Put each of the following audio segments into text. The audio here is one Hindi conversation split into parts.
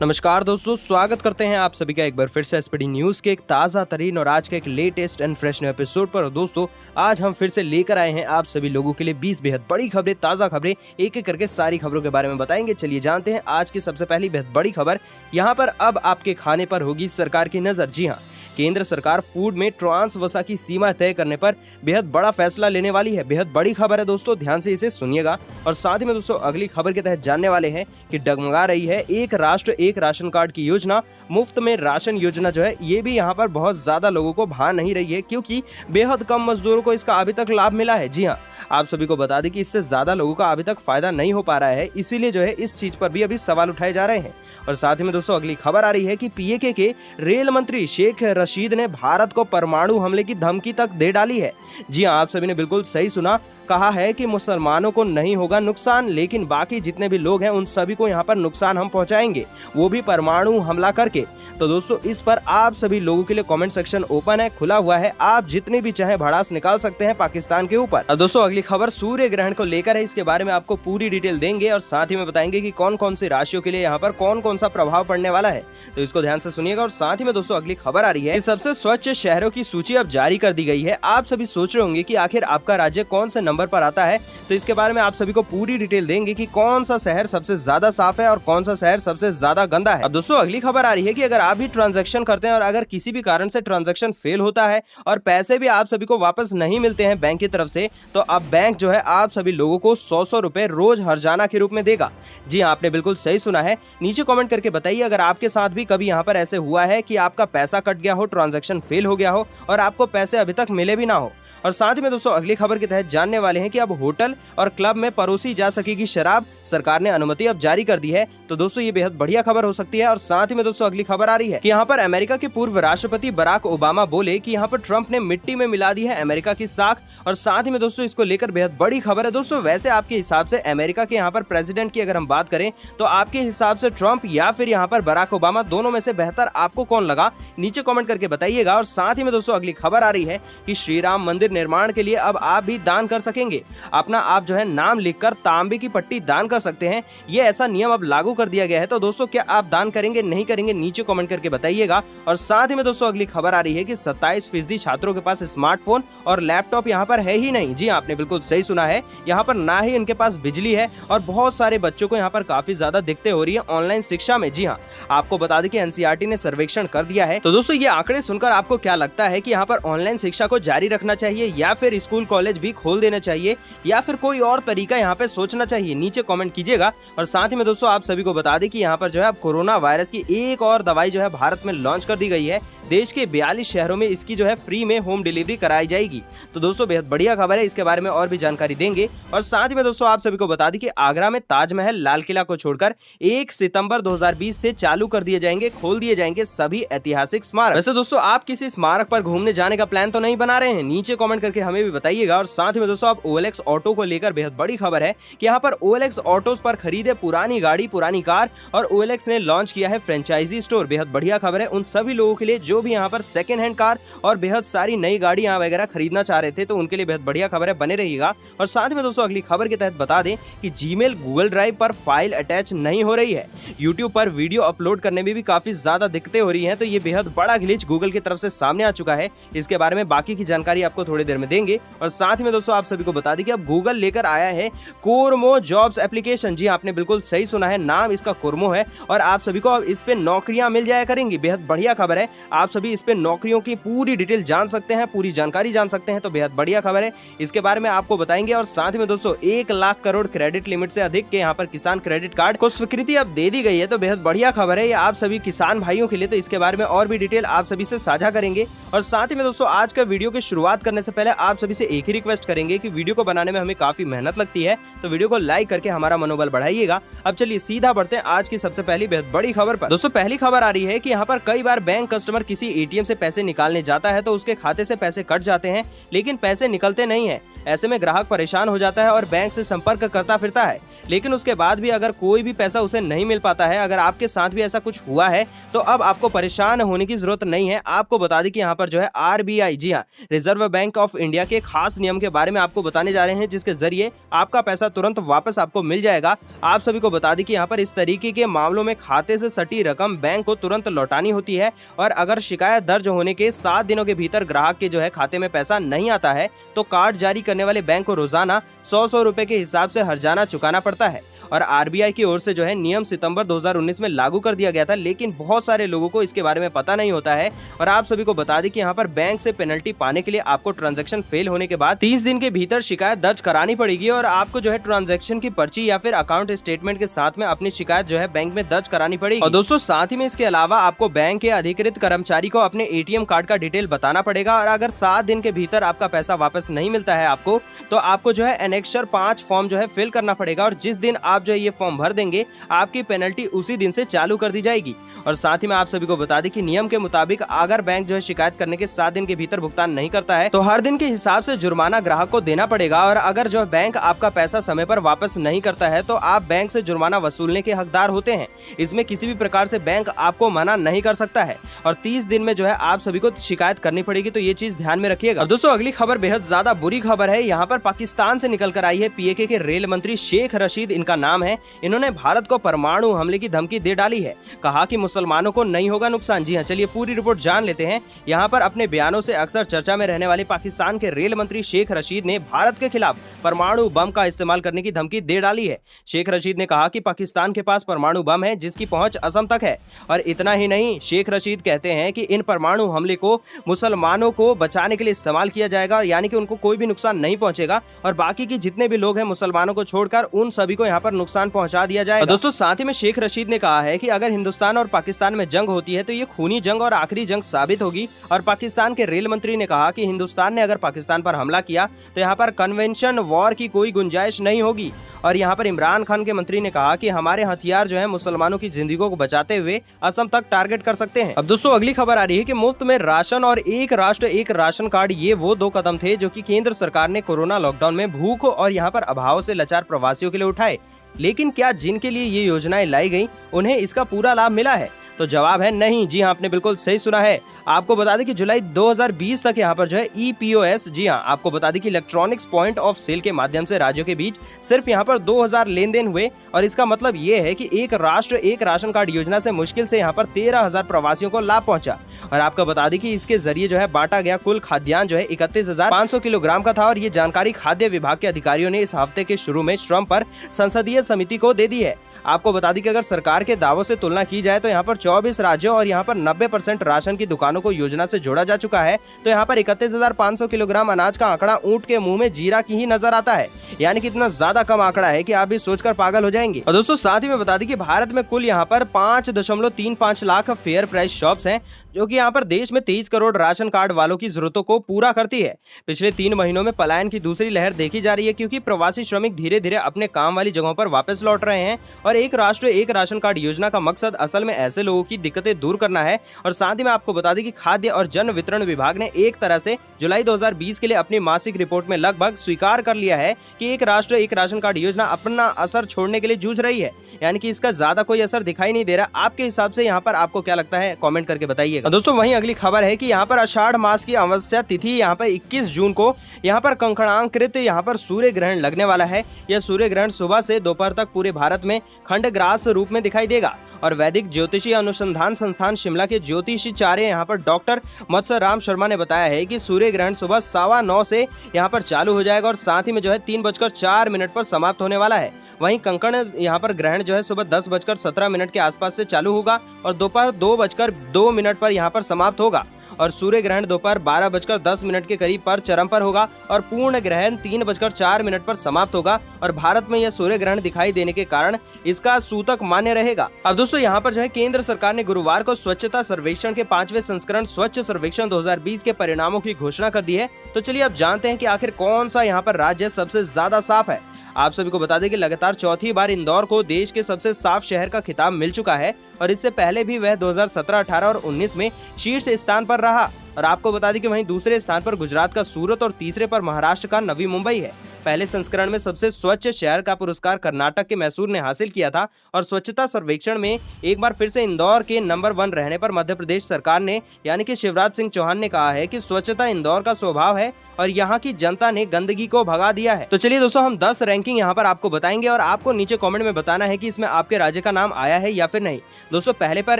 नमस्कार दोस्तों, स्वागत करते हैं आप सभी का एक बार फिर से एसपीडी न्यूज के एक ताज़ा तरीन और आज के एक latest and fresh new episode पर। दोस्तों आज हम फिर से लेकर आए हैं आप सभी लोगों के लिए 20 बेहद बड़ी खबरें, ताज़ा खबरें, एक एक करके सारी खबरों के बारे में बताएंगे। चलिए जानते हैं आज की सबसे पहली बेहद बड़ी खबर। यहाँ पर अब आपके खाने पर होगी सरकार की नजर। जी हाँ, केंद्र सरकार फूड में ट्रांस वसा की सीमा तय करने पर बेहद बड़ा फैसला लेने वाली है। बेहद बड़ी खबर है दोस्तों, ध्यान से इसे सुनिएगा। और साथ ही में दोस्तों अगली खबर के तहत जानने वाले हैं कि डगमगा रही है एक राष्ट्र एक राशन कार्ड की योजना। मुफ्त में राशन योजना जो है ये भी यहाँ पर बहुत ज्यादा लोगों को भा नहीं रही है, क्योंकि बेहद कम मजदूरों को इसका अभी तक लाभ मिला है। जी हाँ, आप सभी को बता दें कि इससे ज्यादा लोगों का अभी तक फायदा नहीं हो पा रहा है, इसीलिए जो है इस चीज पर भी अभी सवाल उठाए जा रहे हैं। और साथ ही में दोस्तों अगली खबर आ रही है कि पीएके के रेल मंत्री शेख रशीद ने भारत को परमाणु हमले की धमकी तक दे डाली है। जी हाँ, आप सभी ने बिल्कुल सही सुना, कहा है कि मुसलमानों को नहीं होगा नुकसान, लेकिन बाकी जितने भी लोग हैं उन सभी को यहाँ पर नुकसान हम पहुंचाएंगे, वो भी परमाणु हमला करके। तो दोस्तों इस पर आप सभी लोगों के लिए कमेंट सेक्शन ओपन है, खुला हुआ है, आप जितनी भी चाहे भड़ास निकाल सकते हैं पाकिस्तान के ऊपर। अब दोस्तों अगली खबर सूर्य ग्रहण को लेकर है, इसके बारे में आपको पूरी डिटेल देंगे और साथ ही में बताएंगे कि कौन कौन सी राशियों के लिए यहाँ पर कौन कौन सा प्रभाव पड़ने वाला है, तो इसको ध्यान से सुनिएगा। और साथ ही में दोस्तों अगली खबर आ रही है कि सबसे स्वच्छ शहरों की सूची अब जारी कर दी गई है। आप सभी सोच रहे होंगे कि आखिर आपका राज्य कौन से नंबर पर आता है, तो इसके बारे में आप सभी को पूरी डिटेल देंगे कि कौन सा शहर सबसे ज्यादा साफ है और कौन सा शहर सबसे ज्यादा गंदा है। अब दोस्तों अगली खबर आ रही है कि अगर आप भी ट्रांजैक्शन करते हैं और अगर किसी भी कारण से ट्रांजैक्शन फेल होता है और पैसे भी आप सभी को वापस नहीं मिलते हैं बैंक की तरफ से, तो अब बैंक जो है आप सभी लोगों को 100 रुपए रोज हर्जाना के रूप में देगा। जी हाँ, आपने बिल्कुल सही सुना है। नीचे कमेंट करके बताइए अगर आपके साथ भी कभी यहाँ पर ऐसे हुआ है कि आपका पैसा कट गया हो, ट्रांजैक्शन फेल हो गया हो और आपको पैसे अभी तक मिले भी ना हो। और साथ ही में दोस्तों अगली खबर के तहत जानने वाले हैं कि अब होटल और क्लब में परोसी जा सकेगी शराब, सरकार ने अनुमति अब जारी कर दी है। तो दोस्तों ये बेहद बढ़िया खबर हो सकती है। और साथ ही में दोस्तों अगली खबर आ रही है कि यहाँ पर अमेरिका के पूर्व राष्ट्रपति बराक ओबामा बोले कि यहाँ पर ट्रंप ने मिट्टी में मिला दी है अमेरिका की साख। और साथ ही में दोस्तों इसको लेकर बेहद बड़ी खबर है। दोस्तों वैसे आपके हिसाब से अमेरिका के यहाँ पर प्रेसिडेंट की अगर हम बात करें तो आपके हिसाब से ट्रंप या फिर यहाँ पर बराक ओबामा, दोनों में से बेहतर आपको कौन लगा, नीचे कमेंट करके बताइएगा। और साथ ही में दोस्तों अगली खबर आ रही है कि श्री राम मंदिर निर्माण के लिए अब आप भी दान कर सकेंगे। अपना आप जो है नाम लिखकर तांबे की पट्टी दान कर सकते हैं। ये ऐसा नियम अब लागू कर दिया गया है। तो दोस्तों क्या आप दान करेंगे, नहीं करेंगे, नीचे कमेंट करके बताइएगा। और साथ ही में दोस्तों अगली खबर आ रही है कि 27% छात्रों के पास स्मार्टफोन और लैपटॉप यहाँ पर है ही नहीं। जी आपने बिल्कुल सही सुना है, यहाँ पर ना ही इनके पास बिजली है और बहुत सारे बच्चों को यहाँ पर काफी ज्यादा दिक्कतें हो रही है ऑनलाइन शिक्षा में। जी हाँ, आपको बता दें कि एनसीईआरटी ने सर्वेक्षण कर दिया है। तो दोस्तों ये आंकड़े सुनकर आपको क्या लगता है कि यहाँ पर ऑनलाइन शिक्षा को जारी रखना चाहिए या फिर स्कूल कॉलेज भी खोल देना चाहिए या फिर कोई और तरीका यहाँ पे सोचना चाहिए, नीचे कमेंट कीजिएगा। और साथ ही में दोस्तों आप सभी को बता दें कि यहाँ पर जो है अब कोरोना वायरस की एक और दवाई जो है भारत में लॉन्च कर दी गई है। देश के 42 शहरों में इसकी जो है फ्री में होम डिलीवरी कराई जाएगी। तो दोस्तों बेहद बढ़िया खबर है, इसके बारे में और भी जानकारी देंगे। और साथ ही में दोस्तों आप सभी को बता दें कि आगरा में ताजमहल, लाल किला को छोड़कर 1 सितंबर 2020 से चालू कर दिए जाएंगे, खोल दिए जाएंगे सभी ऐतिहासिक स्मारक। वैसे दोस्तों आप किसी स्मारक पर घूमने जाने का प्लान तो नहीं बना रहे हैं, नीचे कमेंट करके हमें भी बताइएगा। और साथ ही में दोस्तों आप OLX ऑटो को लेकर बेहद बड़ी खबर है कि यहाँ पर OLX ऑटोज पर खरीदे पुरानी गाड़ी, पुरानी कार और OLX ने लॉन्च किया है फ्रेंचाइजी स्टोर। बेहद बढ़िया खबर है उन सभी लोगों के लिए जो भी यहाँ पर सेकंड हैंड कार और बेहद सारी नई गाड़ियां वगैरह खरीदना चाह रहे थे, तो उनके लिए बेहद बढ़िया खबर है, बने रहिएगा। और साथ में दोस्तों अगली खबर के तहत बता दें कि जीमेल गूगल ड्राइव पर फाइल अटैच नहीं हो रही है। यूट्यूब पर वीडियो अपलोड करने में भी काफी ज्यादा दिक्कतें हो रही हैं, तो ये बेहद बड़ा ग्लिच गूगल की तरफ से सामने आ चुका है। इसके बारे में बाकी की जानकारी आपको थोड़ी देर में देंगे। और साथ में दोस्तों आप सभी को बता दें कि अब गूगल लेकर आया है कोरमो जॉब्स एप्लीकेशन। जी आपने बिल्कुल सही सुना है, नाम इसका कोरमो है और आप सभी को अब इस पे नौकरियां मिल जाया करेंगी। बेहद बढ़िया खबर है, आप सभी इस पे नौकरियों की पूरी डिटेल जान सकते हैं, पूरी जानकारी जान सकते हैं। तो बेहद बढ़िया खबर है, इसके बारे में आपको बताएंगे। और साथ ही में दोस्तों 1 लाख करोड़ क्रेडिट लिमिट से अधिक के यहाँ पर किसान क्रेडिट कार्ड को स्वीकृति अब दे दी गई है। तो बेहद बढ़िया खबर है ये आप सभी किसान भाइयों के लिए। तो इसके बारे में और भी डिटेल आप सभी से साझा करेंगे। और साथ ही में दोस्तों आज का वीडियो की शुरुआत करने से पहले आप सभी से एक ही रिक्वेस्ट करेंगे कि वीडियो को बनाने में हमें काफी मेहनत लगती है, तो वीडियो को लाइक करके हमारा मनोबल बढ़ाइएगा। अब चलिए सीधा बढ़ते हैं आज की सबसे पहली बेहद बड़ी खबर पर। दोस्तों पहली खबर आ रही है कि यहाँ पर कई बार बैंक कस्टमर किसी ATM से पैसे निकालने जाता है तो उसके खाते से पैसे कट जाते हैं, लेकिन पैसे निकलते नहीं है। ऐसे में ग्राहक परेशान हो जाता है और बैंक से संपर्क करता फिरता है, लेकिन उसके बाद भी अगर कोई भी पैसा उसे नहीं मिल पाता है। अगर आपके साथ भी ऐसा कुछ हुआ है तो अब आपको परेशान होने की जरूरत नहीं है। आपको बता दें कि यहाँ पर जो है RBI, जी हाँ, रिजर्व बैंक ऑफ इंडिया के खास नियम के बारे में आपको बताने जा रहे हैं, जिसके जरिए आपका पैसा तुरंत वापस आपको मिल जाएगा। आप सभी को बता दें कि यहाँ पर इस तरीके के मामलों में खाते से सटी रकम बैंक को तुरंत लौटानी होती है, और अगर शिकायत दर्ज होने के 7 दिनों के भीतर ग्राहक के जो है खाते में पैसा नहीं आता है तो कार्ड जारी करने वाले बैंक को रोजाना 100 रुपए के हिसाब से हर्जाना चुकाना पड़ता है। और RBI की ओर से जो है नियम सितंबर 2019 में लागू कर दिया गया था, लेकिन बहुत सारे लोगों को इसके बारे में पता नहीं होता है। और आप सभी को बता दें कि यहाँ पर बैंक से पेनल्टी पाने के लिए आपको ट्रांजैक्शन फेल होने के बाद 30 दिन के भीतर शिकायत दर्ज करानी पड़ेगी, और आपको जो है ट्रांजैक्शन की पर्ची या फिर अकाउंट स्टेटमेंट के साथ में अपनी शिकायत जो है बैंक में दर्ज करानी पड़ेगी। और दोस्तों साथ ही में इसके अलावा आपको बैंक के अधिकृत कर्मचारी को अपने ATM कार्ड का डिटेल बताना पड़ेगा, और अगर 7 दिन के भीतर आपका पैसा वापस नहीं मिलता है आपको, तो आपको जो है एनेक्सर 5 फॉर्म जो है फिल करना पड़ेगा, और जिस दिन आप जो है ये फॉर्म भर देंगे आपकी पेनल्टी उसी दिन से चालू कर दी जाएगी। और साथ ही में आप सभी को बता दें कि नियम के मुताबिक अगर बैंक जो है शिकायत करने के 7 दिन के भीतर भुगतान नहीं करता है तो हर दिन के हिसाब से जुर्माना ग्राहक को देना पड़ेगा, और अगर जो बैंक आपका पैसा समय पर वापस नहीं करता है तो आप बैंक से जुर्माना वसूलने के हकदार होते हैं। इसमें किसी भी प्रकार से बैंक आपको मना नहीं कर सकता है, और 30 दिन में जो है आप सभी को शिकायत करनी पड़ेगी, तो ये चीज ध्यान में रखिएगा। दोस्तों अगली खबर बेहद ज्यादा बुरी खबर है। यहाँ पर पाकिस्तान से निकल कर आई है। PAK के रेल मंत्री शेख रशीद इनका नाम है। इन्होंने भारत को परमाणु हमले की धमकी दे डाली है। कहा कि मुसलमानों को नहीं होगा नुकसान। जी हाँ, चलिए पूरी रिपोर्ट जान लेते हैं। यहाँ पर अपने बयानों से अक्सर चर्चा में रहने वाले पाकिस्तान के रेल मंत्री शेख रशीद ने भारत के खिलाफ परमाणु बम का इस्तेमाल करने की धमकी दे डाली है। शेख रशीद ने कहा कि पाकिस्तान के पास परमाणु बम है जिसकी पहुंच असम तक है। और इतना ही नहीं, शेख रशीद कहते हैं कि इन परमाणु हमले को मुसलमानों को बचाने के लिए इस्तेमाल किया जाएगा, यानी कि उनको कोई भी नुकसान नहीं पहुंचेगा, और बाकी की जितने भी लोग हैं मुसलमानों को छोड़कर उन सभी को यहाँ पर नुकसान पहुंचा दिया जाएगा। दोस्तों साथ ही में शेख रशीद ने कहा है कि अगर हिंदुस्तान और पाकिस्तान में जंग होती है तो ये खूनी जंग और आखिरी जंग साबित होगी। और पाकिस्तान के रेल मंत्री ने कहा कि हिंदुस्तान ने अगर पाकिस्तान पर हमला किया तो यहाँ पर कन्वेंशन वॉर की कोई गुंजाइश नहीं होगी। और यहाँ पर इमरान खान के मंत्री ने कहा कि हमारे हथियार जो है मुसलमानों की जिंदगी को बचाते हुए असम तक टारगेट कर सकते हैं। अब दोस्तों अगली खबर आ रही है कि मुफ्त में राशन और एक राष्ट्र एक राशन कार्ड, ये वो 2 कदम थे जो कि केंद्र सरकार ने कोरोना लॉकडाउन में भूख और यहाँ पर अभाव से लाचार प्रवासियों के लिए उठाए। लेकिन क्या जिनके लिए ये योजनाएं लाई गई उन्हें इसका पूरा लाभ मिला है? तो जवाब है नहीं। जी हाँ, आपने बिल्कुल सही सुना है। आपको बता दें कि जुलाई 2020 तक यहाँ पर जो है EPOS, जी हाँ, आपको बता दें कि इलेक्ट्रॉनिक्स पॉइंट ऑफ सेल के माध्यम से राज्यों के बीच सिर्फ यहाँ पर 2000 लेन देन हुए। और इसका मतलब ये है कि एक राष्ट्र एक राशन कार्ड योजना से मुश्किल से यहाँ पर 13,000 प्रवासियों को लाभ पहुंचा। और आपको बता दें कि इसके जरिए जो है बांटा गया कुल खाद्यान्न जो है 31,500 किलोग्राम का था। और ये जानकारी खाद्य विभाग के अधिकारियों ने इस हफ्ते के शुरू में श्रम पर संसदीय समिति को दे दी है। आपको बता दें कि अगर सरकार के दावों से तुलना की जाए तो यहाँ पर 24 राज्यों और यहाँ पर 90% राशन की दुकानों को योजना से जोड़ा जा चुका है। तो यहाँ पर 31,500 किलोग्राम अनाज का आंकड़ा ऊंट के मुंह में जीरा की ही नजर आता है, यानी कि इतना ज्यादा कम आंकड़ा है कि आप भी सोचकर पागल हो जाएंगे। और दोस्तों साथ ही में बता दें कि भारत में कुल यहाँ पर 5.35 लाख फेयर प्राइस शॉप्स हैं, जो कि यहाँ पर देश में 23 करोड़ राशन कार्ड वालों की जरूरतों को पूरा करती है। पिछले 3 महीनों में पलायन की दूसरी लहर देखी जा रही है, क्योंकि प्रवासी श्रमिक धीरे धीरे अपने काम वाली जगहों पर वापस लौट रहे हैं। और एक राष्ट्र एक राशन कार्ड योजना का मकसद असल में ऐसे लोगों की दिक्कतें दूर करना है। और साथ ही में आपको बता दें कि खाद्य और जन वितरण विभाग ने एक तरह से जुलाई 2020 के लिए अपनी मासिक रिपोर्ट में लगभग स्वीकार कर लिया है कि एक राष्ट्र एक राशन कार्ड योजना अपना असर छोड़ने के लिए जूझ रही है, यानी कि इसका ज्यादा कोई असर दिखाई नहीं दे रहा। आपके हिसाब से यहाँ पर आपको क्या लगता है, कमेंट करके बताइएगा। दोस्तों वहीं अगली खबर है कि यहाँ पर आषाढ़ मास की अमावस्या तिथि यहाँ पर 21 जून को यहाँ पर कंकणाकृत यहाँ पर सूर्य ग्रहण लगने वाला है। यह सूर्य ग्रहण सुबह से दोपहर तक पूरे भारत में खंडग्रास रूप में दिखाई देगा। और वैदिक ज्योतिषी अनुसंधान संस्थान शिमला के ज्योतिषाचार्य यहाँ पर डॉक्टर मत्स्य राम शर्मा ने बताया है कि सूर्य ग्रहण सुबह 9:15 से यहाँ पर चालू हो जाएगा और साथ ही में जो है 3:04 पर समाप्त होने वाला है। वहीं कंकण यहाँ पर ग्रहण जो है सुबह 10:17 के आसपास से चालू होगा और दोपहर 2:02 पर यहाँ पर समाप्त होगा। और सूर्य ग्रहण दोपहर 12:10 के करीब पर चरम पर होगा और पूर्ण ग्रहण 3:04 पर समाप्त होगा। और भारत में यह सूर्य ग्रहण दिखाई देने के कारण इसका सूतक मान्य रहेगा। अब दोस्तों यहाँ पर जो है केंद्र सरकार ने गुरुवार को स्वच्छता सर्वेक्षण के 5वें संस्करण स्वच्छ सर्वेक्षण 2020 के परिणामों की घोषणा कर दी है। तो चलिए अब जानते हैं कि आखिर कौन सा यहाँ पर राज्य सबसे ज्यादा साफ है। आप सभी को बता दें कि लगातार चौथी बार इंदौर को देश के सबसे साफ शहर का खिताब मिल चुका है और इससे पहले भी वह 2017, 18 और 19 में शीर्ष स्थान पर रहा। और आपको बता दें कि वहीं दूसरे स्थान पर गुजरात का सूरत और तीसरे पर महाराष्ट्र का नवी मुंबई है। पहले संस्करण में सबसे स्वच्छ शहर का पुरस्कार कर्नाटक के मैसूर ने हासिल किया था और स्वच्छता सर्वेक्षण में एक बार फिर से इंदौर के नंबर 1 रहने पर मध्य प्रदेश सरकार ने यानी कि शिवराज सिंह चौहान ने कहा है कि स्वच्छता इंदौर का स्वभाव है और यहाँ की जनता ने गंदगी को भगा दिया है। तो चलिए दोस्तों, हम 10 रैंकिंग यहाँ पर आपको बताएंगे और आपको नीचे कमेंट में बताना है कि इसमें आपके राज्य का नाम आया है या फिर नहीं। दोस्तों, पहले पर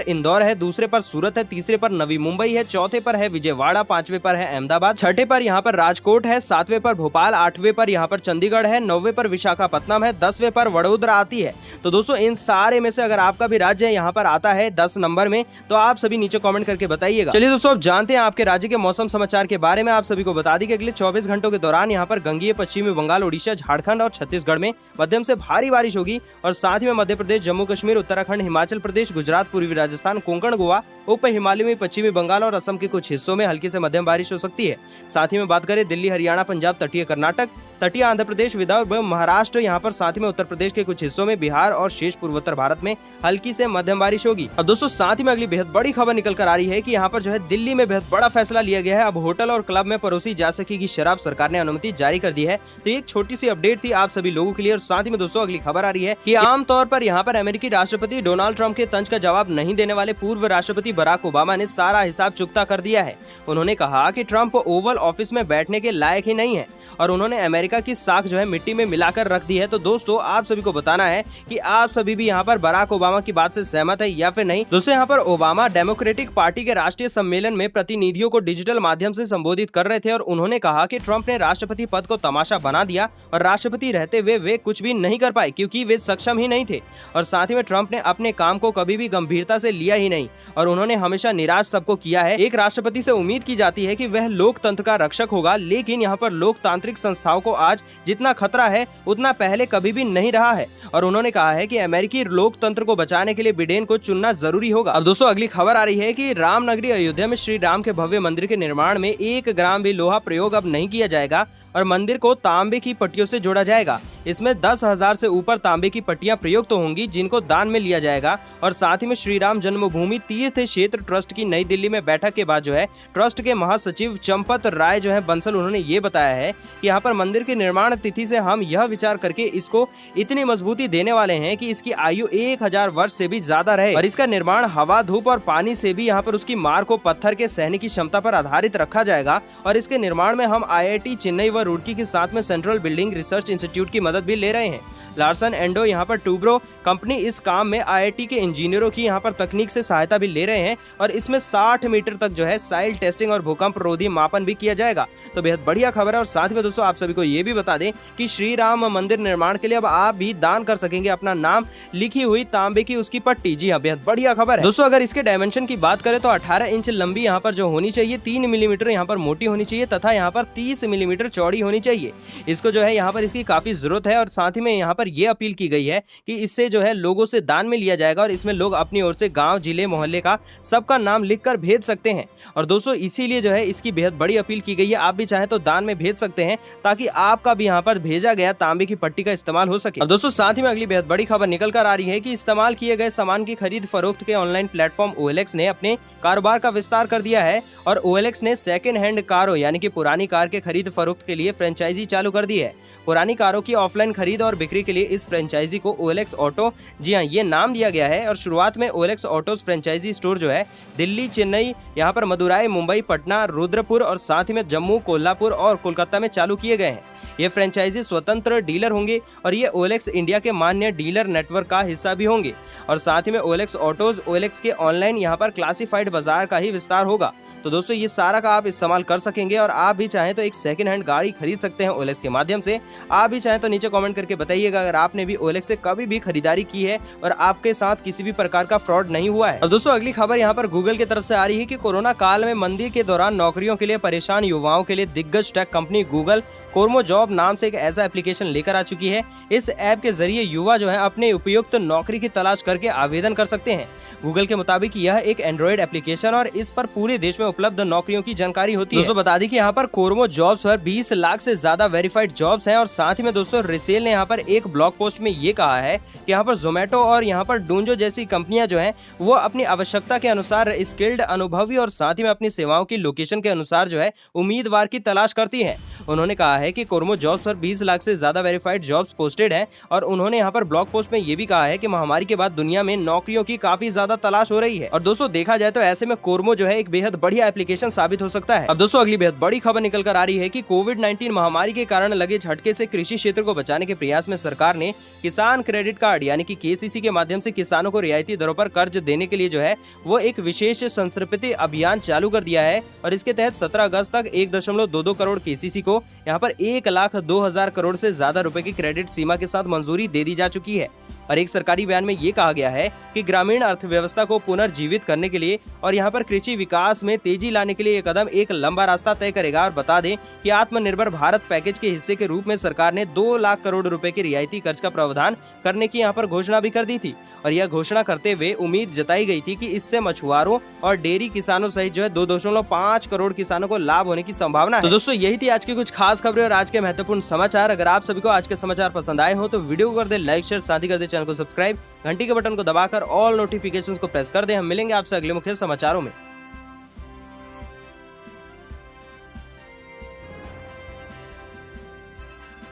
इंदौर है, दूसरे पर सूरत है, तीसरे पर नवी मुंबई है, चौथे पर है विजयवाड़ा, पांचवे पर है अहमदाबाद, छठे पर यहाँ पर राजकोट है, सातवें पर भोपाल, आठवें पर यहाँ पर चंडीगढ़ है, नौवे पर विशाखापट्टनम है, 10वें पर वडोदरा आती है। तो दोस्तों, इन सारे में से अगर आपका भी राज्य यहाँ पर आता है 10 नंबर में तो आप सभी नीचे कमेंट करके बताइएगा। चलिए दोस्तों, अब जानते हैं आपके राज्य के मौसम समाचार के बारे में। आप सभी को बता दी कि अगले 24 घंटों के दौरान यहाँ पर गंगीय पश्चिमी बंगाल, ओडिशा, झारखंड और छत्तीसगढ़ में मध्यम से भारी बारिश होगी और साथ ही में मध्य प्रदेश, जम्मू कश्मीर, उत्तराखंड, हिमाचल प्रदेश, गुजरात, पूर्वी राजस्थान, कोंकण, गोवा, उप हिमालय, पश्चिमी बंगाल और असम के कुछ हिस्सों में हल्की से मध्यम बारिश हो सकती है। साथ ही में बात करें दिल्ली, हरियाणा, पंजाब, तटीय कर्नाटक, तटीय आंध्र प्रदेश, विदर्भ, महाराष्ट्र, यहाँ पर साथ ही में उत्तर प्रदेश के कुछ हिस्सों में, बिहार और शेष पूर्वोत्तर भारत में हल्की से मध्यम बारिश होगी। अब दोस्तों, साथ ही में अगली बेहद बड़ी खबर निकल कर आ रही है कि यहाँ पर जो है दिल्ली में बेहद बड़ा फैसला लिया गया है। अब होटल और क्लब में परोसी जा सकेगी शराब, सरकार ने अनुमति जारी कर दी है। तो एक छोटी सी अपडेट थी आप सभी लोगों के लिए। और साथ ही में दोस्तों, अगली खबर आ रही है कि आमतौर पर यहाँ पर अमेरिकी राष्ट्रपति डोनाल्ड ट्रंप के तंज का जवाब नहीं देने वाले पूर्व राष्ट्रपति बराक ओबामा ने सारा हिसाब चुकता कर दिया है। उन्होंने कहा कि ट्रंप ओवल ऑफिस में बैठने के लायक ही नहीं है और उन्होंने अमेरिका की साख जो है मिट्टी में मिलाकर रख दी है। तो दोस्तों, आप सभी को बताना है कि आप सभी भी यहाँ पर बराक ओबामा की बात से सहमत है या फिर नहीं। दोस्तों, यहाँ पर ओबामा डेमोक्रेटिक पार्टी के राष्ट्रीय सम्मेलन में प्रतिनिधियों को डिजिटल माध्यम से संबोधित कर रहे थे और उन्होंने कहा कि ट्रंप ने राष्ट्रपति पद को तमाशा बना दिया और राष्ट्रपति रहते हुए वे कुछ भी नहीं कर पाए क्योंकि वे सक्षम ही नहीं थे। और साथ ही में ट्रंप ने अपने काम को कभी भी गंभीरता से लिया ही नहीं और उन्होंने हमेशा निराश सबको किया है। एक राष्ट्रपति से उम्मीद की जाती है कि वह लोकतंत्र का रक्षक होगा, लेकिन यहाँ पर लोकतांत्रिक संस्थाओं को आज जितना खतरा है उतना पहले कभी भी नहीं रहा है। और उन्होंने कहा है कि अमेरिकी लोकतंत्र को बचाने के लिए बिडेन को चुनना जरूरी होगा। अब दोस्तों, अगली खबर आ रही है कि रामनगरी अयोध्या में श्री राम के भव्य मंदिर के निर्माण में 1 ग्राम भी लोहा प्रयोग अब नहीं किया जाएगा और मंदिर को तांबे की पट्टियों से जोड़ा जाएगा। इसमें 10,000 से ऊपर तांबे की पट्टियां प्रयुक्त होंगी जिनको दान में लिया जाएगा। और साथ ही में श्री राम जन्मभूमि तीर्थ क्षेत्र ट्रस्ट की नई दिल्ली में बैठक के बाद जो है ट्रस्ट के महासचिव चंपत राय जो है बंसल, उन्होंने ये बताया है कि यहाँ पर मंदिर की निर्माण तिथि से हम यह विचार करके इसको इतनी मजबूती देने वाले हैं कि इसकी आयु 1000 वर्ष से भी ज्यादा रहे और इसका निर्माण हवा, धूप और पानी से भी यहाँ पर उसकी मार को पत्थर के सहने की क्षमता पर आधारित रखा जाएगा। और इसके निर्माण में हम IIT चेन्नई व रुड़की के साथ में सेंट्रल बिल्डिंग रिसर्च इंस्टीट्यूट की मदद भी ले रहे हैं। लार्सन एंडो यहाँ पर टूब्रो कंपनी इस काम में IIT के इंजीनियरों की यहाँ पर तकनीक से सहायता भी ले रहे हैं और इसमें 60 मीटर तक जो है साइल टेस्टिंग और भूकंप रोधी मापन भी किया जाएगा। तो बेहद बढ़िया खबर है। और साथ में दोस्तों, आप सभी को ये भी बता दें कि श्री राम मंदिर निर्माण के लिए अब आप भी दान कर सकेंगे अपना नाम लिखी हुई तांबे की उसकी पट्टी। जी हाँ, बेहद बढ़िया खबर है दोस्तों। अगर इसके डायमेंशन की बात करें तो 18 इंच लंबी यहाँ पर जो होनी चाहिए, 3 मिलीमीटर यहाँ पर मोटी होनी चाहिए तथा यहाँ पर 30 मिलीमीटर चौड़ी होनी चाहिए। इसको जो है यहाँ पर इसकी काफी जरूरत है। और साथ ही में यहाँ पर ये अपील की गई है कि इससे जो है लोगों से दान में लिया जाएगा और इसमें लोग अपनी ओर से गांव, जिले, मोहल्ले का सबका नाम लिखकर भेज सकते हैं। और दोस्तों, इसीलिए जो है इसकी बेहद बड़ी अपील की गई है। आप भी चाहें तो दान में भेज सकते हैं ताकि आपका भी यहाँ पर भेजा गया तांबे की पट्टी का इस्तेमाल हो सके। और दोस्तों, साथ ही में अगली बेहद बड़ी खबर निकल कर आ रही है कि इस्तेमाल किए गए सामान की खरीद फरोख्त के ऑनलाइन प्लेटफॉर्म OLX ने अपने कारोबार का विस्तार कर दिया है और OLX ने सेकेंड हैंड कारों यानी कि पुरानी कार के खरीद फरोख्त के लिए फ्रेंचाइजी चालू कर दी है। पुरानी कारों की ऑफलाइन खरीद और बिक्री के लिए इस फ्रेंचाइजी को OLX ऑटो, जी हाँ, ये नाम दिया गया है। और शुरुआत में OLX ऑटोज फ्रेंचाइजी स्टोर जो है दिल्ली, चेन्नई, यहाँ पर मदुराई, मुंबई, पटना, रुद्रपुर और साथ ही में जम्मू, कोल्हापुर और कोलकाता में चालू किए गए हैं। ये फ्रेंचाइजी स्वतंत्र डीलर होंगे और ये OLX इंडिया के मान्य डीलर नेटवर्क का हिस्सा भी होंगे। और साथ ही में OLX ऑटोज OLX के ऑनलाइन यहाँ पर क्लासिफाइड बाजार का ही विस्तार होगा। तो दोस्तों, ये सारा का आप इस्तेमाल कर सकेंगे और आप भी चाहें तो एक सेकंड हैंड गाड़ी खरीद सकते हैं OLX के माध्यम से। आप भी चाहें तो नीचे कमेंट करके बताइएगा अगर आपने भी OLX से कभी भी खरीदारी की है और आपके साथ किसी भी प्रकार का फ्रॉड नहीं हुआ है। और दोस्तों, अगली खबर यहाँ पर गूगल की तरफ से आ रही है कि कोरोना काल में मंदी के दौरान नौकरियों के लिए परेशान युवाओं के लिए दिग्गज टेक कंपनी गूगल कोरमो जॉब नाम से एक ऐसा एप्लीकेशन लेकर आ चुकी है। इस ऐप के जरिए युवा जो है अपने उपयुक्त नौकरी की तलाश करके आवेदन कर सकते हैं। गूगल के मुताबिक यह एक एंड्रॉइड एप्लीकेशन और इस पर पूरे देश में उपलब्ध नौकरियों की जानकारी होती है। दोस्तों बता दें कि यहाँ पर कोरमो जॉब्स पर 20 लाख से ज्यादा वेरीफाइड जॉब्स हैं और साथ ही में दोस्तों रिसेल ने यहाँ पर एक ब्लॉग पोस्ट में ये कहा है कि यहाँ पर जोमेटो और यहाँ पर डूंजो जैसी कंपनियां जो हैं वो अपनी आवश्यकता के अनुसार स्किल्ड, अनुभवी और साथ ही में अपनी सेवाओं की लोकेशन के अनुसार जो है उम्मीदवार की तलाश करती है। उन्होंने कहा है कि कोरमो जॉब्स पर 20 लाख से ज्यादा वेरीफाइड जॉब्स पोस्टेड हैं और उन्होंने यहाँ पर ब्लॉग पोस्ट में ये भी कहा है कि महामारी के बाद दुनिया में नौकरियों की काफी ज्यादा तलाश हो रही है। और दोस्तों देखा जाए तो ऐसे में कोरमो जो है एक बेहद बढ़िया एप्लीकेशन साबित हो सकता है। अब दोस्तों अगली बेहद बड़ी खबर निकल कर आ रही है कि कोविड-19 महामारी के कारण लगे झटके से कृषि क्षेत्र को बचाने के प्रयास में सरकार ने किसान क्रेडिट कार्ड यानी कि केसीसी के माध्यम से किसानों को रियायती दरों पर कर्ज देने के लिए जो है वो एक विशेष संतृप्ति अभियान चालू कर दिया है। और इसके तहत 17 अगस्त तक 1.22 करोड़ केसीसी को यहाँ पर 1,02,000 करोड़ से ज्यादा रुपए की क्रेडिट सीमा के साथ मंजूरी दे दी जा चुकी है। और एक सरकारी बयान में ये कहा गया है कि ग्रामीण अर्थव्यवस्था को पुनर्जीवित करने के लिए और यहाँ पर कृषि विकास में तेजी लाने के लिए ये कदम एक लंबा रास्ता तय करेगा। और बता दें कि आत्मनिर्भर भारत पैकेज के हिस्से के रूप में सरकार ने 2 लाख करोड़ रुपए की रियायती कर्ज का प्रावधान करने की यहाँ पर घोषणा भी कर दी थी। और यह घोषणा करते हुए उम्मीद जताई गई थी कि इससे मछुआरों और डेयरी किसानों सहित जो है 2.5 करोड़ किसानों को लाभ होने की संभावना है। तो दोस्तों यही थी आज की कुछ खास खबरें और आज के महत्वपूर्ण समाचार। अगर आप सभी को आज के समाचार पसंद आए हो तो वीडियो को कर दे लाइक, शेयर, साथ ही कर दे चैनल को सब्सक्राइब, घंटी के बटन को दबाकर ऑल नोटिफिकेशंस को प्रेस कर दे। हम मिलेंगे आपसे अगले मुख्य समाचारों में।